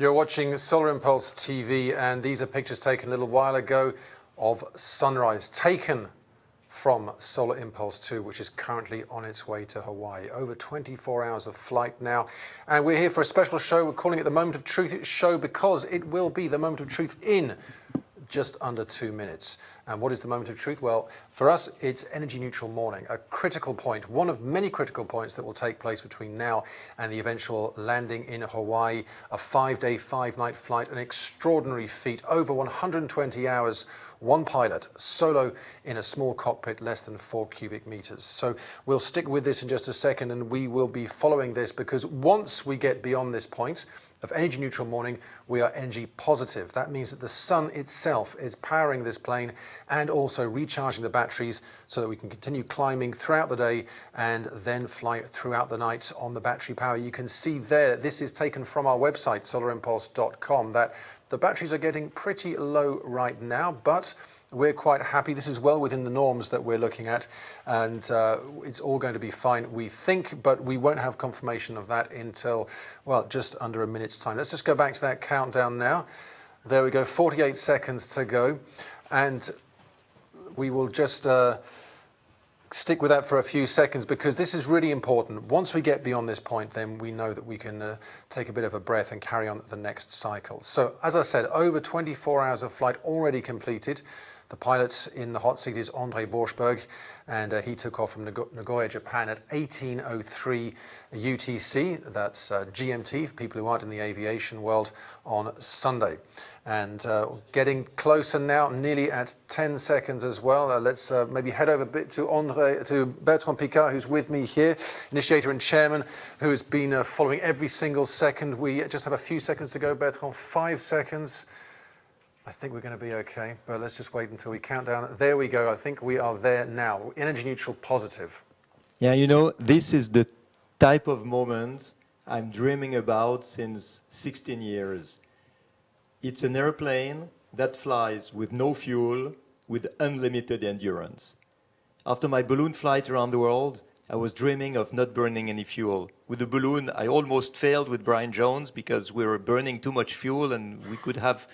You're watching Solar Impulse TV, and these are pictures taken a little while ago of sunrise, taken from Solar Impulse 2, which is currently on its way to Hawaii. Over 24 hours of flight now, and we're here for a special show. We're calling it the Moment of Truth show because it will be the moment of truth in just under 2 minutes. And what is the moment of truth? Well, for us, it's energy neutral morning, a critical point, one of many critical points that will take place between now and the eventual landing in Hawaii. A 5-day, 5-night flight, an extraordinary feat, over 120 hours, one pilot, solo in a small cockpit, less than 4 cubic meters. So we'll stick with this in just a second, and we will be following this because once we get beyond this point of energy neutral morning, we are energy positive. That means that the sun itself is powering this plane and also recharging the batteries so that we can continue climbing throughout the day and then fly throughout the night on the battery power. You can see there, this is taken from our website, solarimpulse.com, that the batteries are getting pretty low right now, but we're quite happy. This is well within the norms that we're looking at, and it's all going to be fine, we think, but we won't have confirmation of that until, well, just under a minute's time. Let's just go back to that countdown now. There we go, 48 seconds to go, and we will just stick with that for a few seconds because this is really important. Once we get beyond this point, then we know that we can take a bit of a breath and carry on the next cycle. So, as I said, over 24 hours of flight already completed. The pilot in the hot seat is André Borschberg, and he took off from Nagoya, Japan at 18:03 UTC. That's GMT for people who aren't in the aviation world on Sunday. And getting closer now, nearly at 10 seconds as well. Let's maybe head over a bit to Bertrand Picard, who's with me here, initiator and chairman, who has been following every single second. We just have a few seconds to go, Bertrand, 5 seconds. I think we're going to be okay, but let's just wait until we count down. There we go. I think we are there now. Energy neutral positive. Yeah, you know, this is the type of moment I'm dreaming about since 16 years. It's an airplane that flies with no fuel, with unlimited endurance. After my balloon flight around the world, I was dreaming of not burning any fuel. With the balloon, I almost failed with Brian Jones because we were burning too much fuel and we could have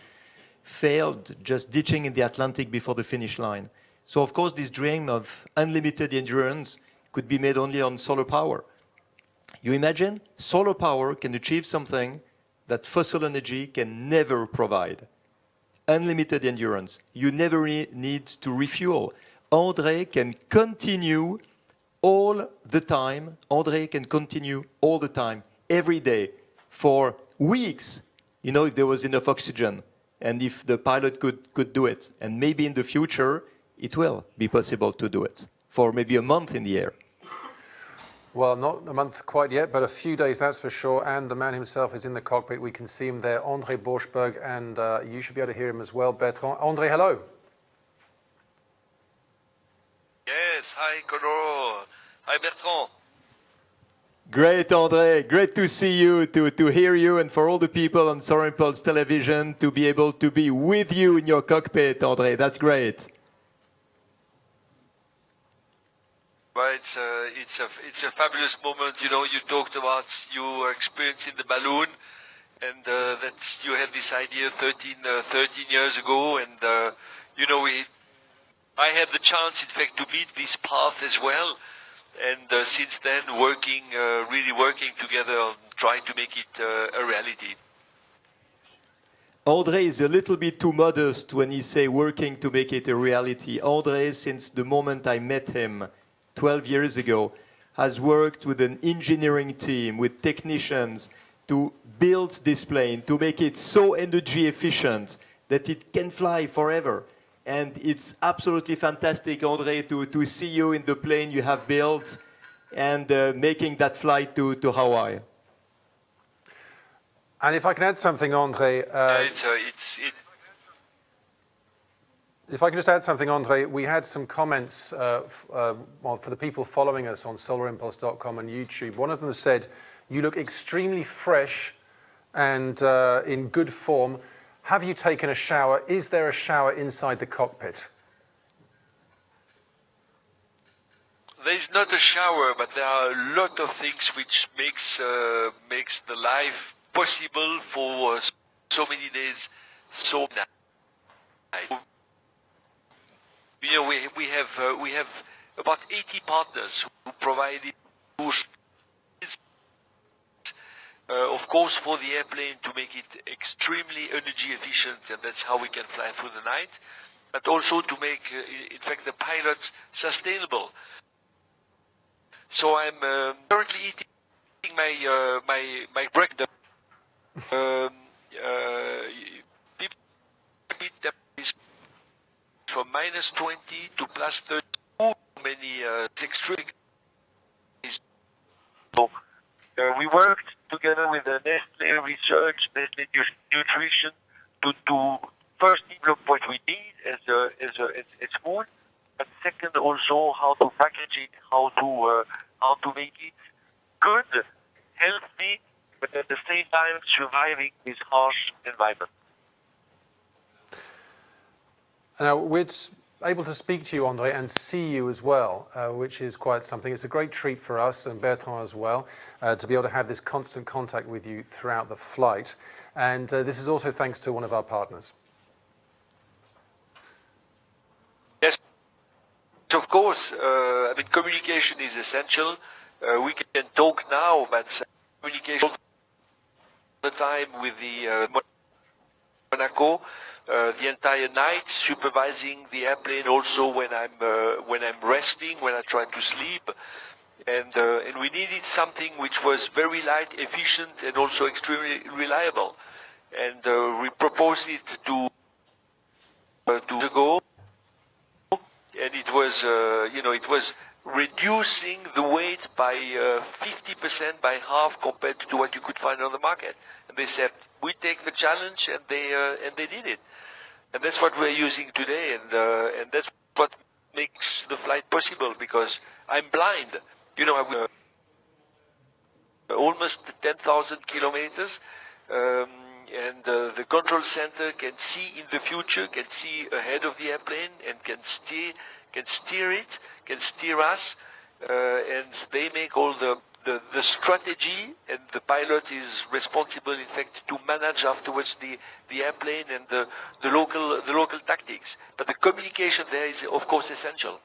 failed just ditching in the Atlantic before the finish line. So of course this dream of unlimited endurance could be made only on solar power. You imagine solar power can achieve something that fossil energy can never provide. Unlimited endurance. You never need to refuel. André can continue all the time. André can continue all the time, every day, for weeks, you know, if there was enough oxygen. And if the pilot could do it, and maybe in the future, it will be possible to do it for maybe a month in the air. Well, not a month quite yet, but a few days, that's for sure. And the man himself is in the cockpit. We can see him there, André Borschberg, and you should be able to hear him as well, Bertrand. André, hello. Yes, hi, Conor. Hi, Bertrand. Great, André. Great to see you, to hear you, and for all the people on Solar Impulse Television to be able to be with you in your cockpit, André. That's great. Well, it's a fabulous moment. You know, you talked about your experience in the balloon, and that you had this idea 13 years ago, and you know, I had the chance, in fact, to meet this path as well. And since then, really working together on trying to make it a reality. André is a little bit too modest when he say working to make it a reality. André, since the moment I met him 12 years ago, has worked with an engineering team, with technicians, to build this plane, to make it so energy efficient that it can fly forever. And it's absolutely fantastic, André, to see you in the plane you have built and making that flight to Hawaii. And if I can add something, André, if I can just add something, André, we had some comments well, for the people following us on solarimpulse.com and YouTube. One of them said, you look extremely fresh and in good form. Have you taken a shower? Is there a shower inside the cockpit? There is not a shower, but there are a lot of things which makes the life possible for us. so many days, so nice. You know, we have about 80 partners who provided of course, for the airplane to make it extremely energy efficient, and that's how we can fly through the night, but also to make, in fact, the pilots sustainable. So I'm currently eating my breakfast. From -20 to +32, many extreme. So we worked together with the Nestle Research, Nestle Nutrition, to first develop what we need as food, but second also how to package it, how to make it good, healthy, but at the same time surviving this harsh environment. Now, we're able to speak to you, André, and see you as well, which is quite something. It's a great treat for us, and Bertrand as well, to be able to have this constant contact with you throughout the flight. And this is also thanks to one of our partners. Yes, of course. I mean, communication is essential. We can talk now, but communication all the time with the Monaco. The entire night, supervising the airplane also when I'm resting, when I try to sleep, and we needed something which was very light, efficient, and also extremely reliable, and we proposed it to go, and it was it was reducing the weight by 50%, by half compared to what you could find on the market, and they said we take the challenge, and they did it. And that's what we're using today, and that's what makes the flight possible, because I'm blind. You know, I'm almost 10,000 kilometers, and the control center can see in the future, can see ahead of the airplane, and can steer it, can steer us, and they make all the strategy, and the pilot is responsible, in fact, to manage afterwards the airplane and the local tactics. But the communication there is, of course, essential.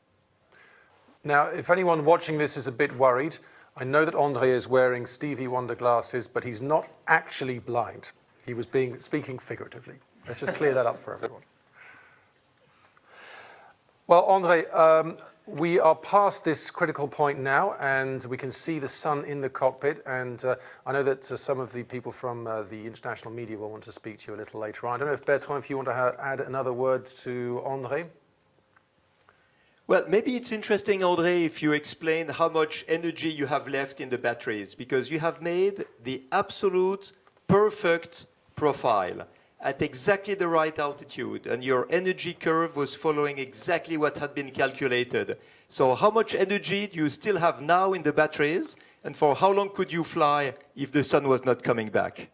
Now, if anyone watching this is a bit worried, I know that André is wearing Stevie Wonder glasses, but he's not actually blind. He was speaking figuratively. Let's just clear that up for everyone. Well, André, we are past this critical point now, and we can see the sun in the cockpit. And I know that some of the people from the international media will want to speak to you a little later on. I don't know if Bertrand, if you want to add another word to André. Well, maybe it's interesting, André, if you explain how much energy you have left in the batteries, because you have made the absolute perfect profile at exactly the right altitude, and your energy curve was following exactly what had been calculated. So how much energy do you still have now in the batteries, and for how long could you fly if the sun was not coming back?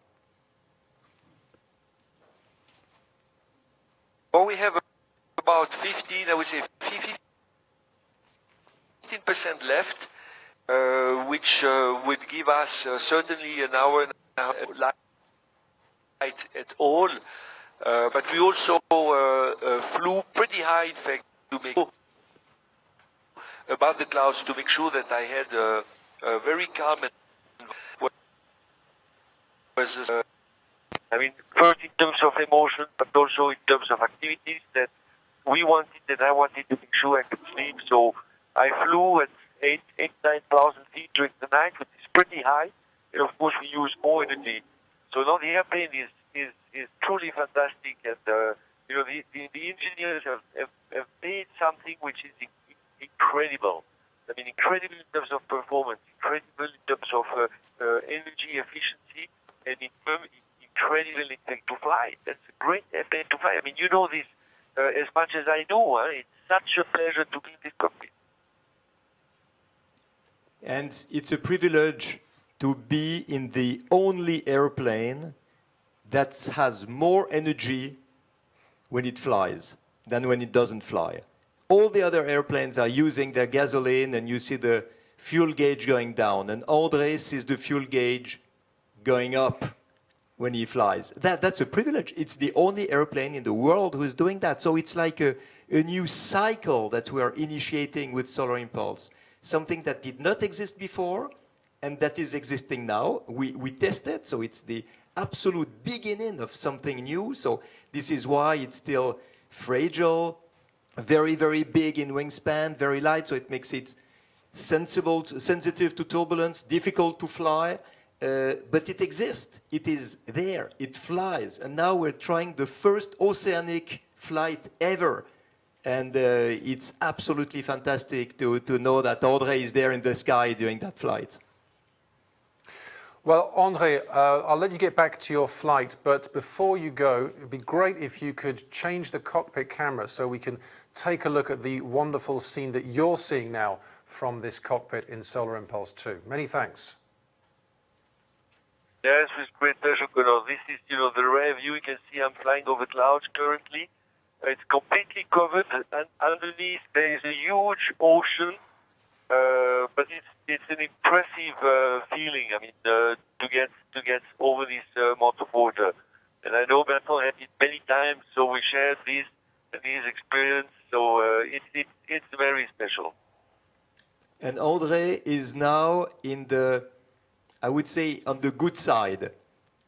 Well, we have about 15, I would say 15% left, which would give us certainly an hour and a half light at all. But we also flew pretty high, in fact, to make above the clouds, to make sure that I had a very calm and I mean, first in terms of emotion, but also in terms of activities that I wanted to make sure I could sleep. So I flew at 9,000 feet during the night, which is pretty high, and of course we use more energy. So now the airplane is truly fantastic, and you know, the engineers have made something which is incredible. I mean, incredible in terms of performance, incredible in terms of energy efficiency, and incredible in fact to fly. That's a great airplane to fly. I mean, you know this as much as I know. It's such a pleasure to be in this cockpit. And it's a privilege to be in the only airplane that has more energy when it flies than when it doesn't fly. All the other airplanes are using their gasoline, and you see the fuel gauge going down, and André sees the fuel gauge going up. when he flies. That's a privilege. It's the only airplane in the world who is doing that. So it's like a new cycle that we are initiating with Solar Impulse, something that did not exist before and that is existing now. We test it, so it's the absolute beginning of something new. So this is why it's still fragile, very, very big in wingspan, very light, so it makes it sensitive to turbulence, difficult to fly, but it exists. It is there. It flies. And now we're trying the first oceanic flight ever. And it's absolutely fantastic to know that André is there in the sky during that flight. Well, André, I'll let you get back to your flight, but before you go, it'd be great if you could change the cockpit camera so we can take a look at the wonderful scene that you're seeing now from this cockpit in Solar Impulse 2. Many thanks. Yes, with great pleasure, Conor. This is, the rear view. You can see I'm flying over clouds currently. It's completely covered, and underneath there is a huge ocean, but it's an impressive feeling. I mean, to get over this amount of water. And I know Bertrand had it many times, so we shared this experience. So it's very special. And André is now in I would say, on the good side.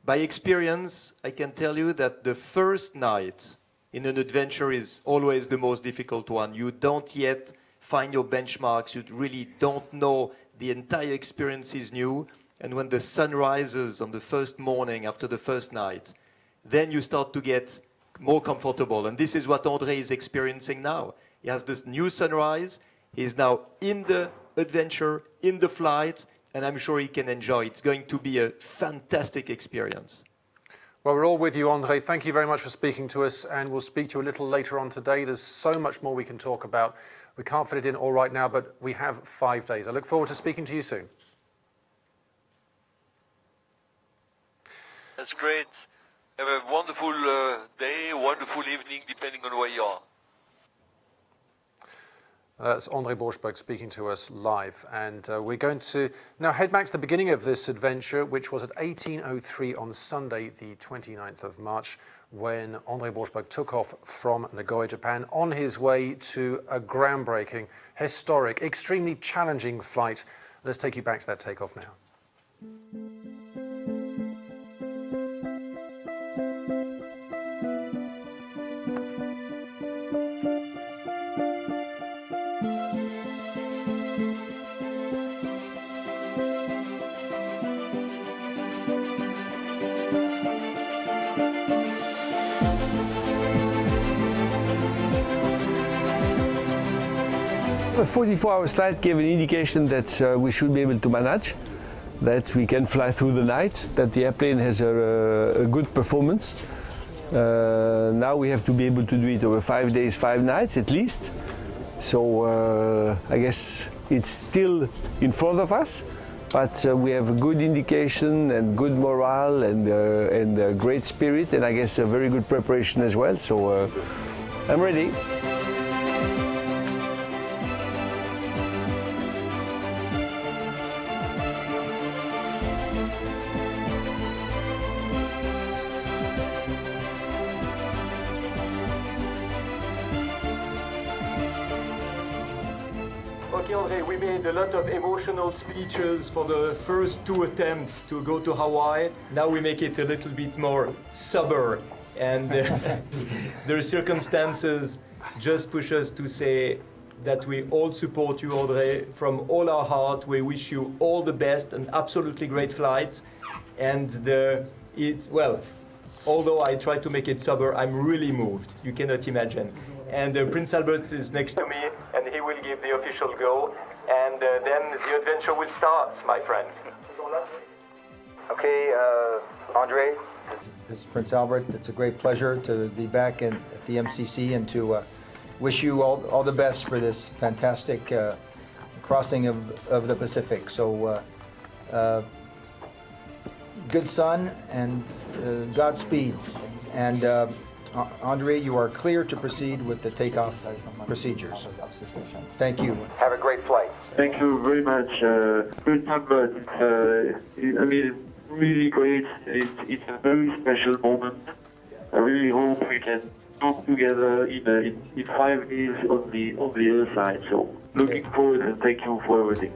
By experience, I can tell you that the first night in an adventure is always the most difficult one. You don't yet find your benchmarks. You really don't know. The entire experience is new. And when the sun rises on the first morning after the first night, then you start to get more comfortable. And this is what André is experiencing now. He has this new sunrise. He's now in the adventure, in the flight, and I'm sure he can enjoy. It's going to be a fantastic experience. Well, we're all with you, André. Thank you very much for speaking to us, and we'll speak to you a little later on today. There's so much more we can talk about. We can't fit it in all right now, but we have 5 days. I look forward to speaking to you soon. That's great. Have a wonderful day, wonderful evening, depending on where you are. That's André Borschberg speaking to us live. And we're going to now head back to the beginning of this adventure, which was at 18:03 on Sunday, the 29th of March, when André Borschberg took off from Nagoya, Japan, on his way to a groundbreaking, historic, extremely challenging flight. Let's take you back to that takeoff now. A 44-hour flight gave an indication that we should be able to manage, that we can fly through the night, that the airplane has a good performance. Now we have to be able to do it over 5 days, 5 nights at least. So I guess it's still in front of us, but we have a good indication and good morale and a great spirit, and I guess a very good preparation as well. So I'm ready. Okay, André, we made a lot of emotional speeches for the first 2 attempts to go to Hawaii. Now we make it a little bit more sober, and the circumstances just push us to say that we all support you, André, from all our heart. We wish you all the best, an absolutely great flight. And although I try to make it sober, I'm really moved. You cannot imagine. And Prince Albert is next to me, and he will give the official go. And then the adventure will start, my friend. Okay, André, this is Prince Albert. It's a great pleasure to be back at the MCC and to wish you all the best for this fantastic crossing of the Pacific. So good sun and Godspeed. And André, you are clear to proceed with the takeoff procedures. Thank you. Have a great flight. Thank you very much. Prince Albert, really great. It's a very special moment. I really hope we can talk together in 5 days on the other side. So looking forward, and thank you for everything.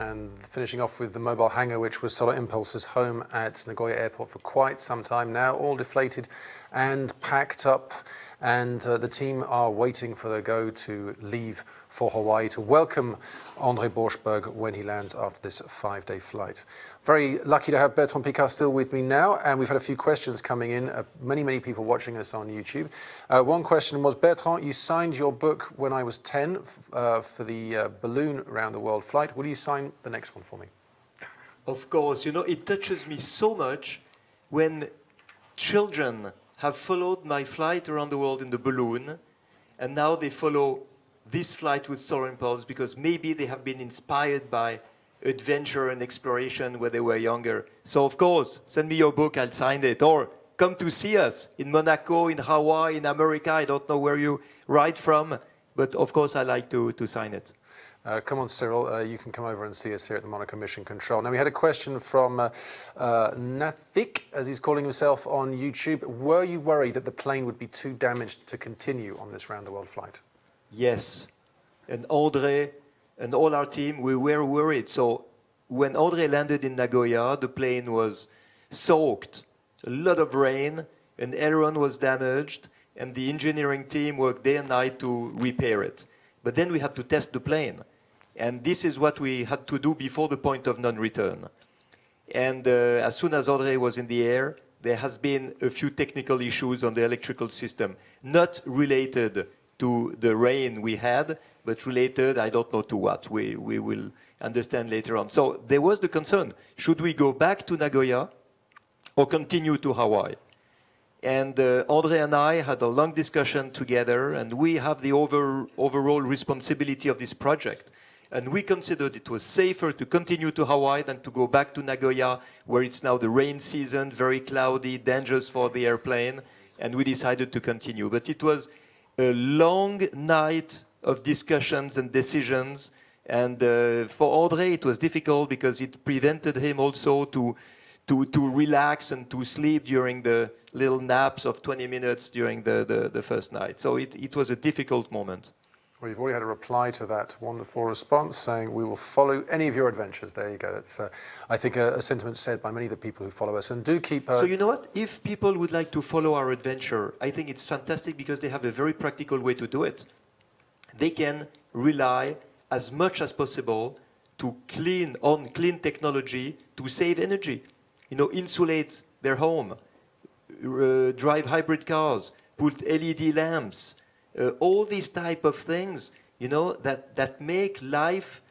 And finishing off with the mobile hangar, which was Solar Impulse's home at Nagoya Airport for quite some time now, all deflated and packed up. And the team are waiting for their go to leave for Hawaii to welcome André Borschberg when he lands after this 5-day flight. Very lucky to have Bertrand Piccard still with me now, and we've had a few questions coming in. Many people watching us on YouTube. One question was, Bertrand, you signed your book when I was 10 for the balloon around the world flight. Will you sign the next one for me? Of course, you know, it touches me so much when children have followed my flight around the world in the balloon, and now they follow this flight with Solar Impulse because maybe they have been inspired by adventure and exploration when they were younger. So of course, send me your book, I'll sign it. Or come to see us in Monaco, in Hawaii, in America. I don't know where you write from, but of course I like to sign it. Come on, Cyril, you can come over and see us here at the Monaco Mission Control. Now, we had a question from Nathik, as he's calling himself on YouTube. Were you worried that the plane would be too damaged to continue on this round-the-world flight? Yes. And André and all our team, we were worried. So when André landed in Nagoya, the plane was soaked, a lot of rain, an aileron was damaged, and the engineering team worked day and night to repair it. But then we had to test the plane. And this is what we had to do before the point of non-return. And as soon as André was in the air, there has been a few technical issues on the electrical system, not related to the rain we had, but related, I don't know to what. We will understand later on. So there was the concern, should we go back to Nagoya or continue to Hawaii? And André and I had a long discussion together, and we have the overall responsibility of this project. And we considered it was safer to continue to Hawaii than to go back to Nagoya, where it's now the rain season, very cloudy, dangerous for the airplane, and we decided to continue. But it was a long night of discussions and decisions, and for André it was difficult because it prevented him also to relax and to sleep during the little naps of 20 minutes during the first night. So it was a difficult moment. Well, you've already had a reply to that wonderful response saying we will follow any of your adventures. There you go. That's, I think, a sentiment said by many of the people who follow us. And do keep... So you know what? If people would like to follow our adventure, I think it's fantastic because they have a very practical way to do it. They can rely as much as possible to clean technology to save energy. You know, insulate their home, drive hybrid cars, put LED lamps, all these type of things, you know, that make life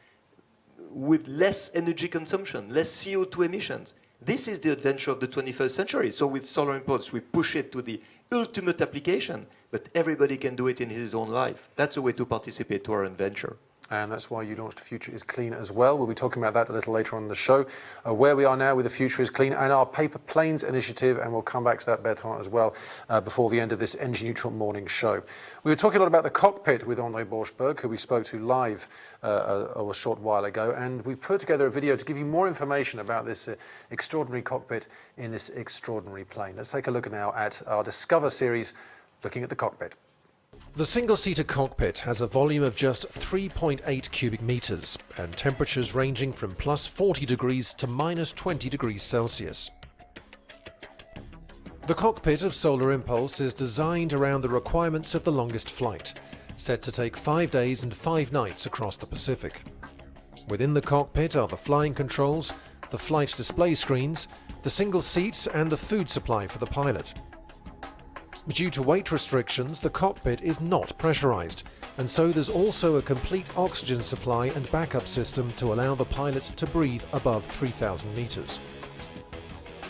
with less energy consumption, less CO2 emissions. This is the adventure of the 21st century. So with Solar Impulse, we push it to the ultimate application, but everybody can do it in his own life. That's a way to participate to our adventure. And that's why you launched Future is Clean as well. We'll be talking about that a little later on in the show, where we are now with the Future is Clean and our Paper Planes initiative, and we'll come back to that, Bertrand, as well, before the end of this Energy Neutral morning show. We were talking a lot about the cockpit with André Borschberg, who we spoke to live a short while ago, and we've put together a video to give you more information about this extraordinary cockpit in this extraordinary plane. Let's take a look now at our Discover series, looking at the cockpit. The single-seater cockpit has a volume of just 3.8 cubic meters and temperatures ranging from plus 40 degrees to minus 20 degrees Celsius. The cockpit of Solar Impulse is designed around the requirements of the longest flight, set to take 5 days and 5 nights across the Pacific. Within the cockpit are the flying controls, the flight display screens, the single seats and the food supply for the pilot. Due to weight restrictions, the cockpit is not pressurized, and so there's also a complete oxygen supply and backup system to allow the pilot to breathe above 3,000 meters.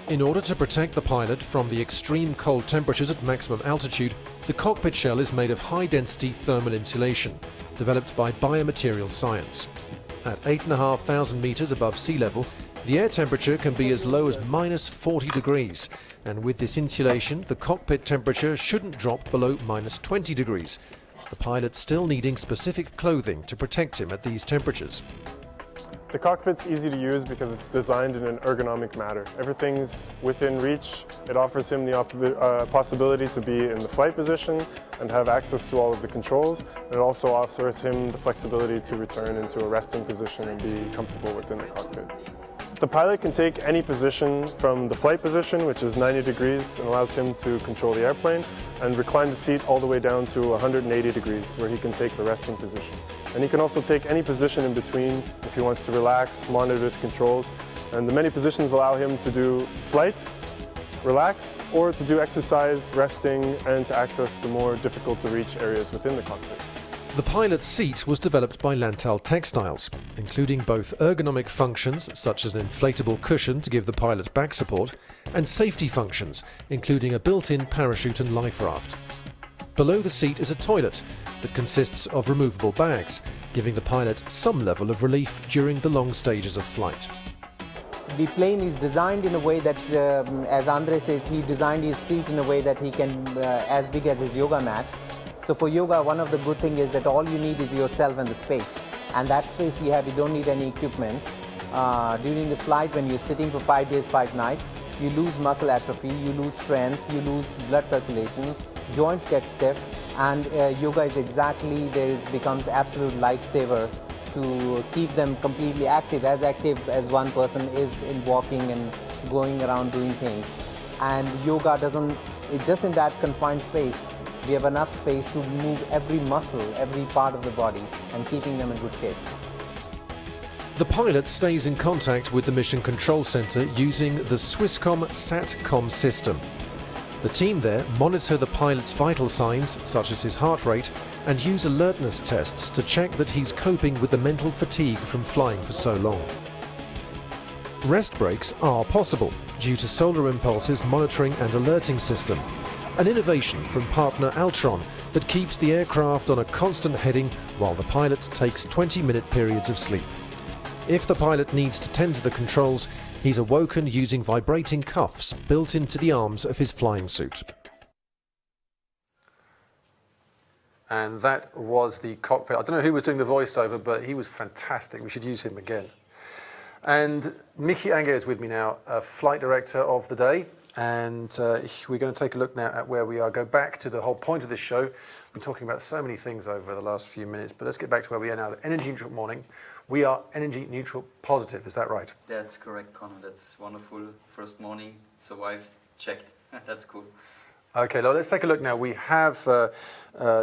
In order to protect the pilot from the extreme cold temperatures at maximum altitude, the cockpit shell is made of high-density thermal insulation, developed by biomaterial science. At 8,500 meters above sea level, the air temperature can be as low as -40 degrees, and with this insulation, the cockpit temperature shouldn't drop below -20 degrees, the pilot still needing specific clothing to protect him at these temperatures. The cockpit's easy to use because it's designed in an ergonomic manner. Everything's within reach. It offers him the possibility to be in the flight position and have access to all of the controls. And it also offers him the flexibility to return into a resting position and be comfortable within the cockpit. The pilot can take any position from the flight position, which is 90 degrees, and allows him to control the airplane, and recline the seat all the way down to 180 degrees, where he can take the resting position. And he can also take any position in between if he wants to relax, monitor the controls. And the many positions allow him to do flight, relax, or to do exercise, resting, and to access the more difficult to reach areas within the cockpit. The pilot's seat was developed by Lantal Textiles, including both ergonomic functions, such as an inflatable cushion to give the pilot back support, and safety functions, including a built-in parachute and life raft. Below the seat is a toilet that consists of removable bags, giving the pilot some level of relief during the long stages of flight. The plane is designed in a way that, as André says, he designed his seat in a way that he can, as big as his yoga mat. So for yoga, one of the good things is that all you need is yourself and the space. And that space we have, you don't need any equipment. During the flight, when you're sitting for 5 days, 5 nights, you lose muscle atrophy, you lose strength, you lose blood circulation, joints get stiff, and yoga is exactly, becomes absolute lifesaver to keep them completely active as one person is in walking and going around doing things. And yoga doesn't, it's just in that confined space. We have enough space to move every muscle, every part of the body, and keeping them in good shape. The pilot stays in contact with the Mission Control Center using the Swisscom SATCOM system. The team there monitor the pilot's vital signs, such as his heart rate, and use alertness tests to check that he's coping with the mental fatigue from flying for so long. Rest breaks are possible due to Solar Impulse's monitoring and alerting system, an innovation from partner Altron that keeps the aircraft on a constant heading while the pilot takes 20-minute periods of sleep. If the pilot needs to tend to the controls, he's awoken using vibrating cuffs built into the arms of his flying suit. And that was the cockpit. I don't know who was doing the voiceover, but he was fantastic. We should use him again. And Michi Anger is with me now, flight director of the day. And we're going to take a look now at where we are. Go back to the whole point of this show. We've been talking about so many things over the last few minutes, but let's get back to where we are now. The energy neutral morning. We are energy neutral positive, is that right? That's correct, Conor. That's wonderful. First morning, so I've checked. That's cool. Okay, let's take a look now. We have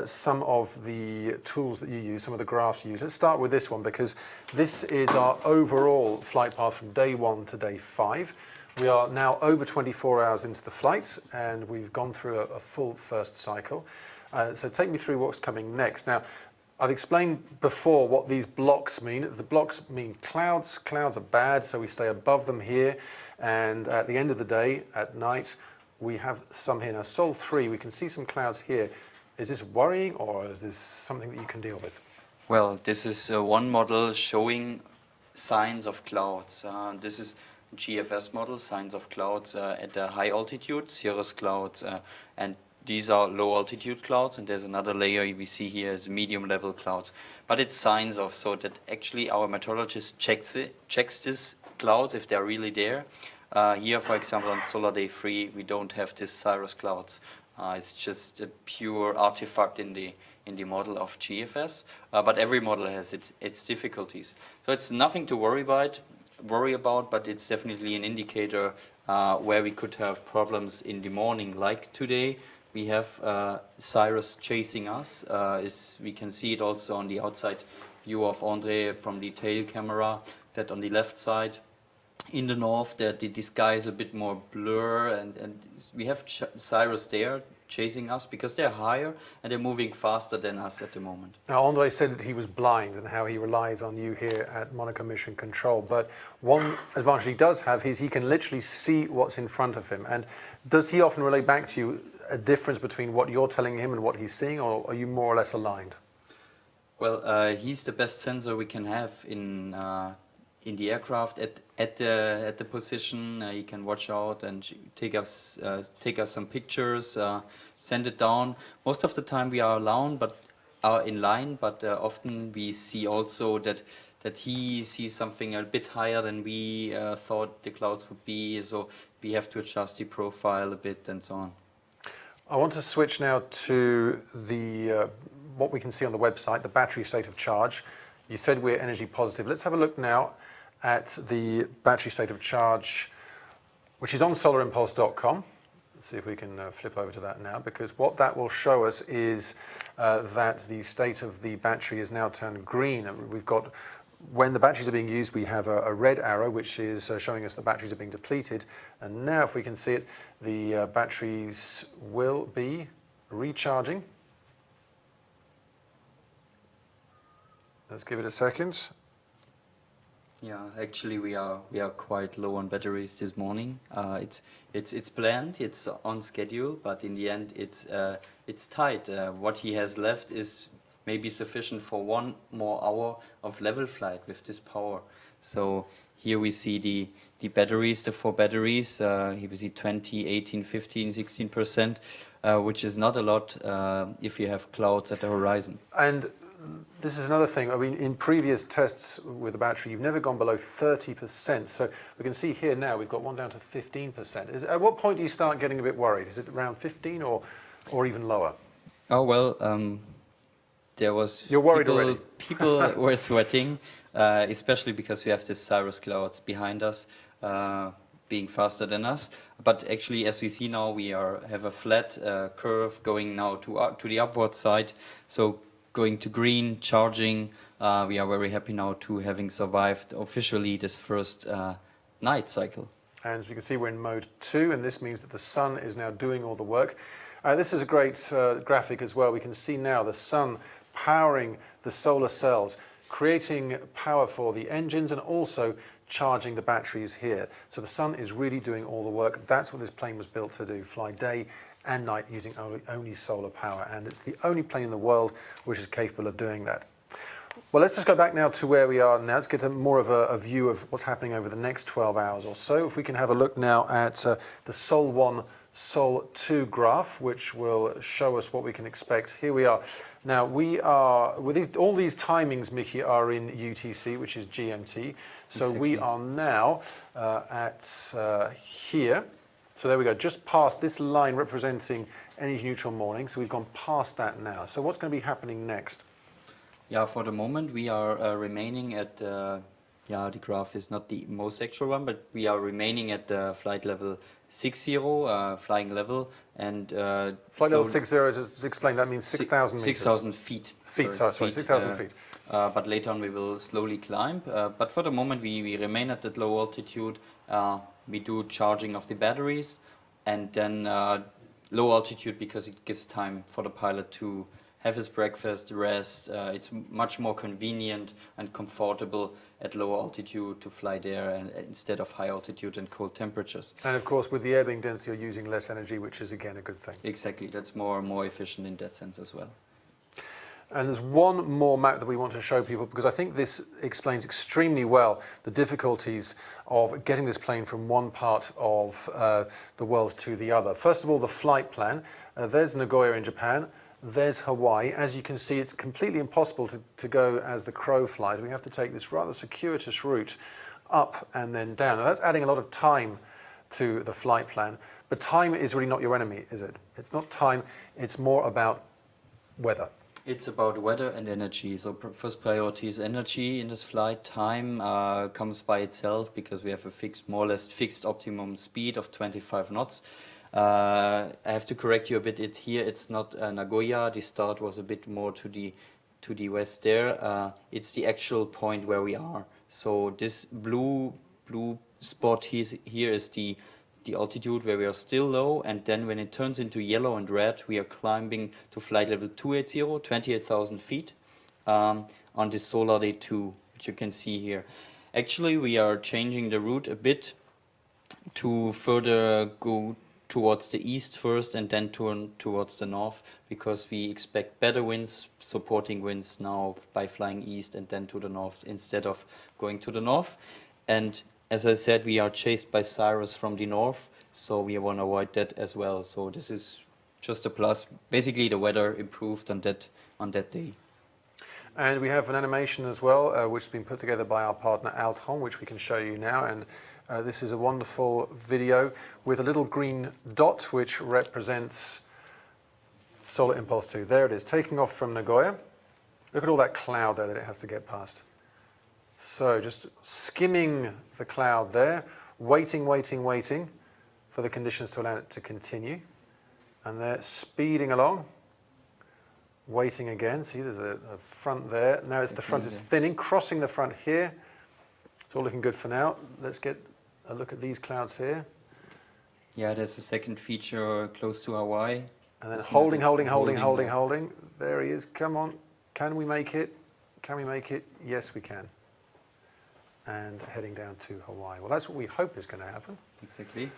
some of the tools that you use, some of the graphs you use. Let's start with this one because this is our overall flight path from day 1 to day 5. We are now over 24 hours into the flight and we've gone through a full first cycle. So take me through what's coming next. Now, I've explained before what these blocks mean. The blocks mean clouds. Clouds are bad, so we stay above them here. And at the end of the day, at night, we have some here. Now, Sol 3, we can see some clouds here. Is this worrying or is this something that you can deal with? Well, this is one model showing signs of clouds. This is GFS model, signs of clouds at a high altitude, cirrus clouds, and these are low altitude clouds, and there's another layer we see here is medium level clouds. But it's signs of, so that actually our meteorologist checks these clouds if they're really there. Here, for example, on solar day 3, we don't have this cirrus clouds. It's just a pure artifact in the model of GFS. But every model has its difficulties. So it's nothing to worry about, but it's definitely an indicator where we could have problems in the morning, like today. We have cirrus chasing us. We can see it also on the outside view of André from the tail camera, that on the left side in the north that the sky is a bit more blur, and we have cirrus there. chasing us because they're higher and they're moving faster than us at the moment. Now, André said that he was blind and how he relies on you here at Monaco Mission Control. But one advantage he does have is he can literally see what's in front of him. And does he often relay back to you a difference between what you're telling him and what he's seeing, or are you more or less aligned? Well, he's the best sensor we can have in the aircraft at the position. He can watch out and take us some pictures, send it down. Most of the time we are alone, but are in line. But often we see also that he sees something a bit higher than we thought the clouds would be. So we have to adjust the profile a bit and so on. I want to switch now to the what we can see on the website, the battery state of charge. You said we're energy positive. Let's have a look now at the battery state of charge, which is on solarimpulse.com. Let's see if we can flip over to that now, because what that will show us is that the state of the battery is now turned green. And we've got, when the batteries are being used, we have a red arrow, which is showing us the batteries are being depleted. And now, if we can see it, the batteries will be recharging. Let's give it a second. Yeah, actually we are quite low on batteries this morning. It's planned, it's on schedule, but in the end it's tight. What he has left is maybe sufficient for 1 more hour of level flight with this power. So here we see the batteries, the 4 batteries. Here we see 20, 18, 15, 16%, which is not a lot if you have clouds at the horizon. And this is another thing. I mean, in previous tests with the battery, you've never gone below 30%. So we can see here now we've got one down to 15%. At what point do you start getting a bit worried? Is it around 15 or even lower? Oh, well, there was... You're worried already. People were sweating, especially because we have this cirrus clouds behind us, being faster than us. But actually, as we see now, we have a flat curve going now to the upward side. So going to green, charging. We are very happy now to having survived officially this first night cycle. And as you can see, we're in mode 2, and this means that the sun is now doing all the work. This is a great graphic as well. We can see now the sun powering the solar cells, creating power for the engines and also charging the batteries here. So the sun is really doing all the work. That's what this plane was built to do, fly day and night using only solar power. And it's the only plane in the world which is capable of doing that. Well, let's just go back now to where we are now. Let's get more of a view of what's happening over the next 12 hours or so. If we can have a look now at the Sol 1, Sol 2 graph, which will show us what we can expect. Here we are. Now, we are, with all these timings, Mickey, are in UTC, which is GMT. So exactly. We are now at here. So there we go, just past this line representing energy neutral morning. So we've gone past that now. So what's going to be happening next? Yeah, for the moment we are remaining at, yeah, the graph is not the most actual one, but we are remaining at flight level 60, flying level, and flight level 60, just explain, that means 6,000 meters. 6,000 feet. Feet, sorry, 6,000 feet. But later on we will slowly climb. But for the moment we remain at that low altitude. We do charging of the batteries, and then low altitude because it gives time for the pilot to have his breakfast, rest. It's much more convenient and comfortable at low altitude to fly there instead of high altitude and cold temperatures. And of course, with the air being dense, you're using less energy, which is again a good thing. Exactly, that's more efficient in that sense as well. And there's one more map that we want to show people, because I think this explains extremely well the difficulties of getting this plane from one part of the world to the other. First of all, the flight plan. There's Nagoya in Japan. There's Hawaii. As you can see, it's completely impossible to go as the crow flies. We have to take this rather circuitous route up and then down. Now, that's adding a lot of time to the flight plan. But time is really not your enemy, is it? It's not time. It's more about weather. It's about weather and energy. So first priority is energy in this flight. Time comes by itself because we have a more or less fixed optimum speed of 25 knots. I have to correct you a bit. It's not Nagoya. The start was a bit more to the west there. It's the actual point where we are. So this blue spot here is the the altitude where we are still low, and then when it turns into yellow and red, we are climbing to flight level 280, 28,000 feet, on this Solar Day 2, which you can see here. Actually, we are changing the route a bit to further go towards the east first and then turn towards the north, because we expect better winds, supporting winds now by flying east and then to the north instead of going to the north. And as I said, we are chased by Cyrus from the north, so we want to avoid that as well. So this is just a plus. Basically, the weather improved on that day. And we have an animation as well, which has been put together by our partner Bertrand, which we can show you now. And this is a wonderful video with a little green dot, which represents Solar Impulse 2. There it is, taking off from Nagoya. Look at all that cloud there that it has to get past. So just skimming the cloud there, waiting for the conditions to allow it to continue. And they're speeding along. Waiting again, see there's a front there. Now the front is thinning, crossing the front here. It's all looking good for now. Let's get a look at these clouds here. Yeah, there's a second feature close to Hawaii. And then holding. There he is, come on. Can we make it? Can we make it? Yes, we can. And heading down to Hawaii. Well, that's what we hope is going to happen. Exactly.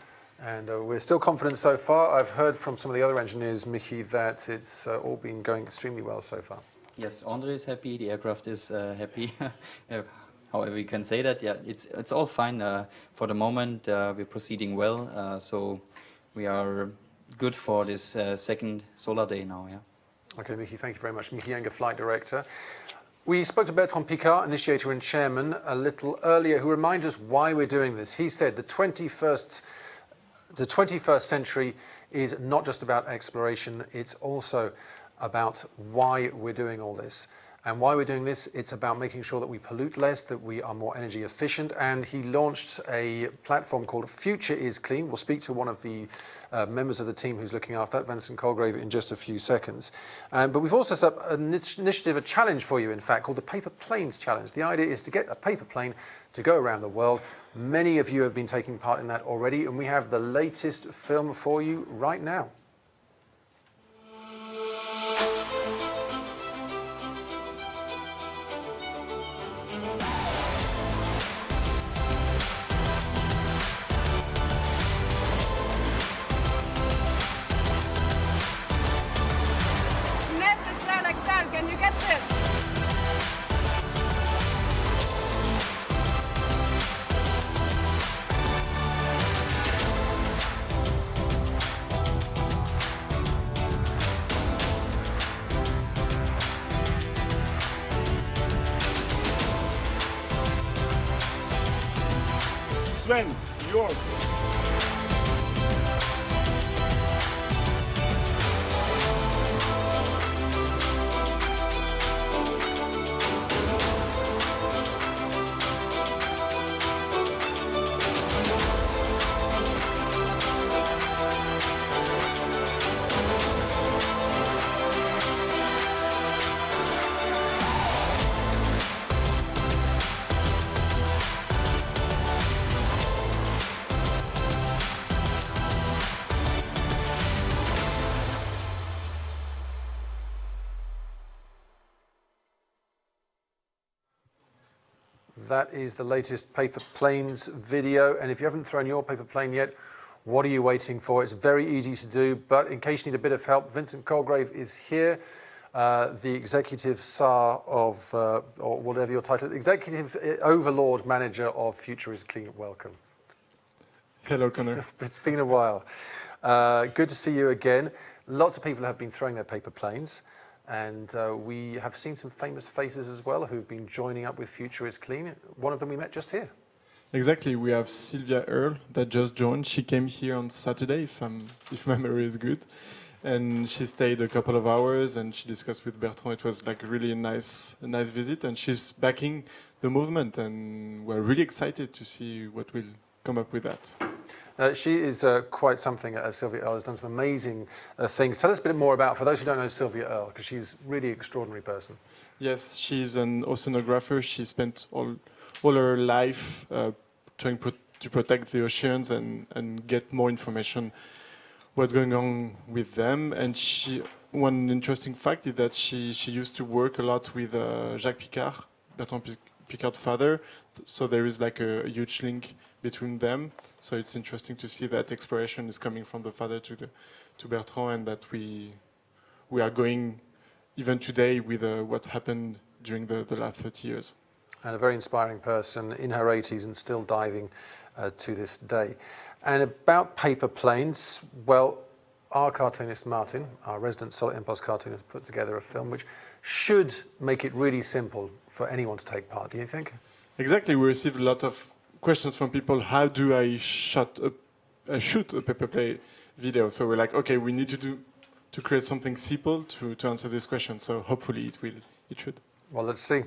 And we're still confident so far. I've heard from some of the other engineers, Michi, that it's all been going extremely well so far. Yes, André is happy, the aircraft is happy. However you can say that, yeah, it's all fine. For the moment, we're proceeding well, so we are good for this second Solar Day now, yeah. Okay, Michi, thank you very much. Michi Enger, Flight Director. We spoke to Bertrand Piccard, initiator and chairman, a little earlier, who reminded us why we're doing this. He said the 21st century is not just about exploration, it's also about why we're doing all this. And why we're doing this, it's about making sure that we pollute less, that we are more energy efficient. And he launched a platform called Future is Clean. We'll speak to one of the members of the team who's looking after that, Vincent Colgrave, in just a few seconds. But we've also set up an initiative, a challenge for you, in fact, called the Paper Planes Challenge. The idea is to get a paper plane to go around the world. Many of you have been taking part in that already, and we have the latest film for you right now. Can you catch it? Sven, yours. That is the latest Paper Planes video. And if you haven't thrown your paper plane yet, what are you waiting for? It's very easy to do, but in case you need a bit of help, Vincent Colgrave is here, the executive SAR of, or whatever your title, executive overlord manager of Future is Clean. Welcome. Hello, Conor. It's been a while. Good to see you again. Lots of people have been throwing their paper planes. And we have seen some famous faces as well who've been joining up with Future is Clean. One of them we met just here. Exactly. We have Sylvia Earle that just joined. She came here on Saturday, if memory is good. And she stayed a couple of hours and she discussed with Bertrand. It was like really a nice visit. And she's backing the movement. And we're really excited to see what will come up with that. She is quite something. Sylvia Earle has done some amazing things. Tell us a bit more about, for those who don't know Sylvia Earle, because she's a really extraordinary person. Yes, she's an oceanographer. She spent all her life trying to protect the oceans and get more information what's going on with them. And one interesting fact is that she used to work a lot with Jacques Picard, Bertrand Picard's father. So there is like a huge link between them. So it's interesting to see that exploration is coming from the father to Bertrand, and that we are going even today with what happened during the last 30 years. And a very inspiring person in her 80s and still diving to this day. And about paper planes, well, our cartoonist Martin, our resident Solar Impulse cartoonist, put together a film which should make it really simple for anyone to take part, do you think? Exactly. We received a lot of questions from people. How do I shoot a paper plane video? So we're like, okay, we need to create something simple to answer this question. So hopefully it should. Well, let's see.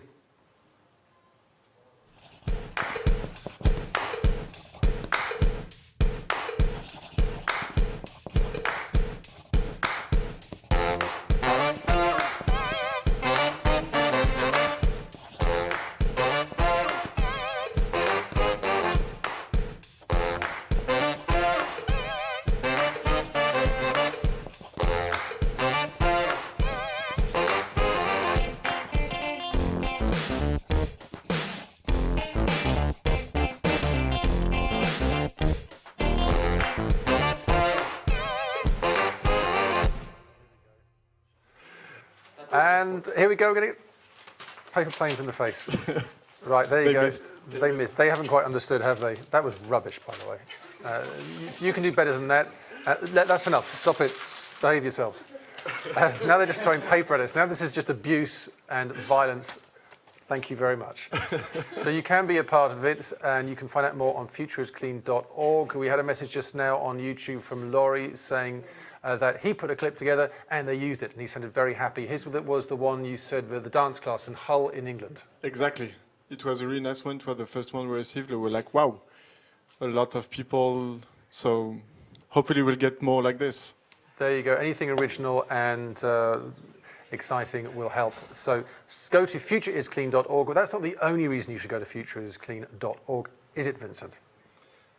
And here we go, getting paper planes in the face. Right, there you go. They missed. They haven't quite understood, have they? That was rubbish, by the way. You can do better than that. That's enough. Stop it. Behave yourselves. Now they're just throwing paper at us. Now this is just abuse and violence. Thank you very much. So you can be a part of it, and you can find out more on futureisclean.org. We had a message just now on YouTube from Laurie saying that he put a clip together and they used it, and he sounded very happy. His was the one you said with the dance class in Hull in England. Exactly. It was a really nice one. It was the first one we received. We were like, wow, a lot of people. So hopefully we'll get more like this. There you go. Anything original and exciting will help. So go to futureisclean.org. Well, that's not the only reason you should go to futureisclean.org, is it, Vincent?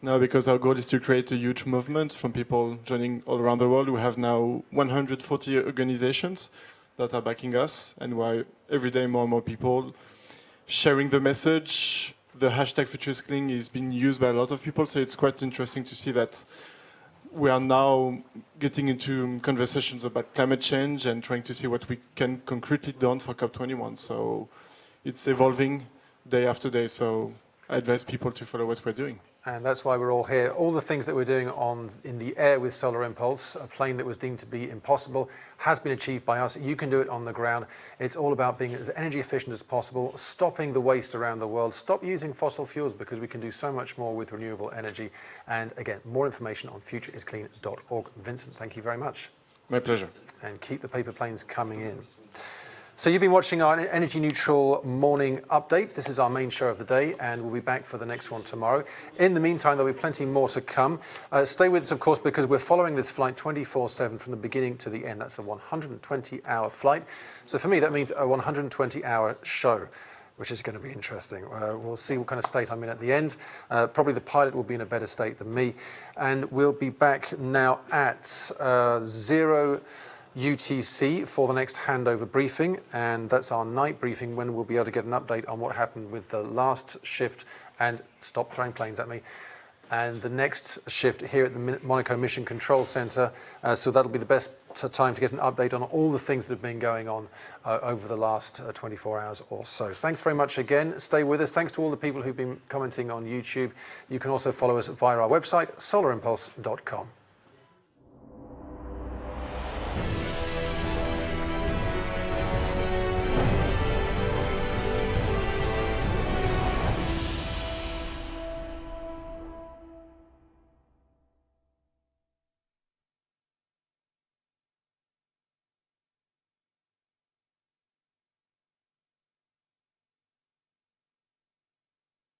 No, because our goal is to create a huge movement from people joining all around the world. We have now 140 organizations that are backing us, and why every day more and more people sharing the message. The hashtag FutureIsClean is being used by a lot of people, so it's quite interesting to see that we are now getting into conversations about climate change and trying to see what we can concretely do for COP21. So it's evolving day after day, so I advise people to follow what we're doing. And that's why we're all here. All the things that we're doing in the air with Solar Impulse, a plane that was deemed to be impossible, has been achieved by us. You can do it on the ground. It's all about being as energy efficient as possible, stopping the waste around the world, stop using fossil fuels, because we can do so much more with renewable energy. And again, more information on futureisclean.org. Vincent, thank you very much. My pleasure. And keep the paper planes coming in. So you've been watching our Energy Neutral morning update. This is our main show of the day, and we'll be back for the next one tomorrow. In the meantime, there'll be plenty more to come. Stay with us, of course, because we're following this flight 24/7 from the beginning to the end. That's a 120-hour flight. So for me, that means a 120-hour show, which is going to be interesting. We'll see what kind of state I'm in at the end. Probably the pilot will be in a better state than me. And we'll be back now at 0 UTC for the next handover briefing, and that's our night briefing when we'll be able to get an update on what happened with the last shift. And stop throwing planes at me. And the next shift here at the Monaco Mission Control Center. So that'll be the best time to get an update on all the things that have been going on over the last 24 hours or so. Thanks very much again. Stay with us. Thanks to all the people who've been commenting on YouTube. You can also follow us via our website, solarimpulse.com.